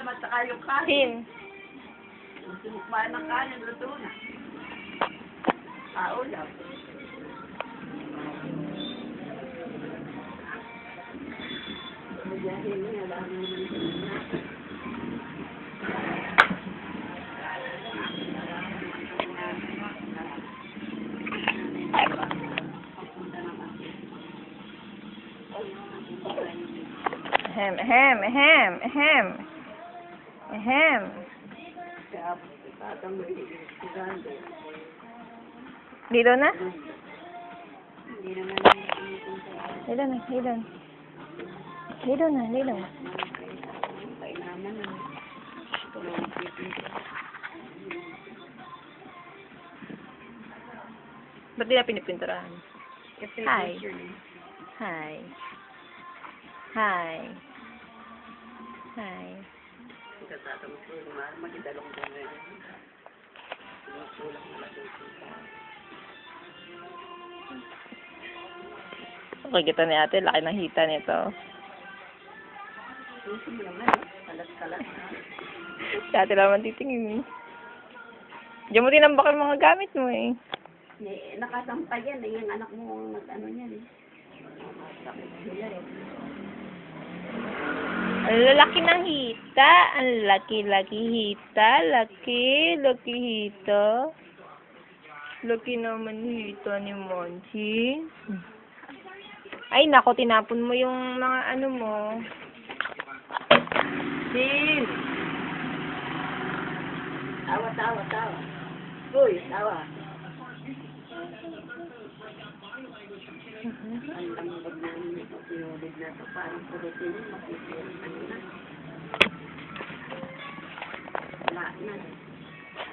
ulam at saka yung kanin. Sin. Yung sinukmaan ng kanin, luto na. Ulam. Mayahin niya lang. Ahem, ahem, ahem, ahem. Ahem. Kaya tatang grande. Dito na? Hindi naman Dito na, dito na. Dito na, dito na. kailangan na. Ba't di na pinipinturahan? Hi. Hi. Hi. Hi. Katatang magidalong ko na yun. Sulang na lang. Okay, kita ni ate, laki ng hita nito. Susi mo naman, kalat-kalat na. Si ate naman titingin. Diyan mo tinambak ang mga gamit mo eh. Nakasampay yan, yung anak mo nag-ano niyan eh. Sakit sila eh. Ang lalaki ng hita. Ang laki-laki hita. Laki hita. Laki naman hita ni Monchi. Ay, nako, tinapon mo yung mga ano mo. Sin! Tawa. Uy, tawa. Ang lambag na sinulid na ito. Parang pulutin mo, makikita na. Wala na.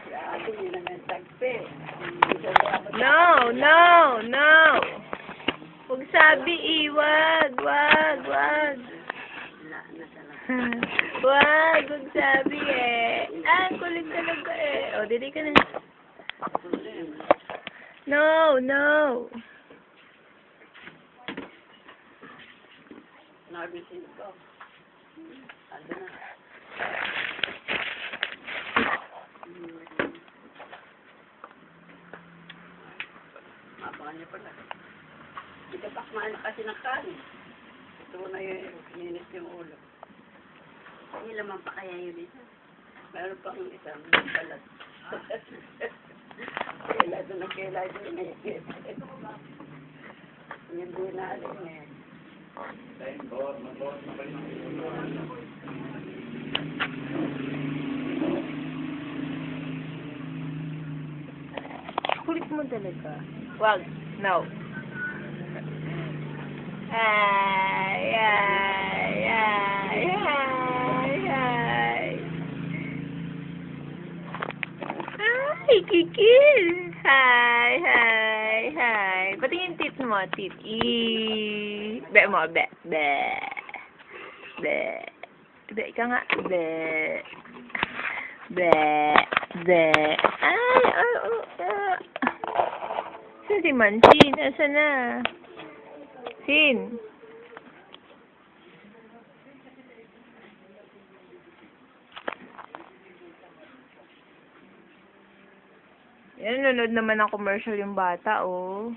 Grabe, yun na nagtagpe. No. Huwag sabi wag. Wala na talaga. Wag sabi eh. Ang kulit talaga eh. O, dili ka na. No. Nabisin ko. Ano na? Mabangan niya pala. Ipapakmaan kasi ng kanin. Ito na yung minit yung ulo. Hindi naman pa kaya yun isa. Meron pang isang balat. Kailan na yun. Yan din na alin ngayon. Kulit mo talaga. Wag. No. Ay. Ay, kikil. Hi. Patingin tit mo, tit. Be mo, be. Be, ika nga. Be. Ay. Saan si Mansin? Asa na? Sin? Yan, nanonood naman ng commercial yung bata, oh.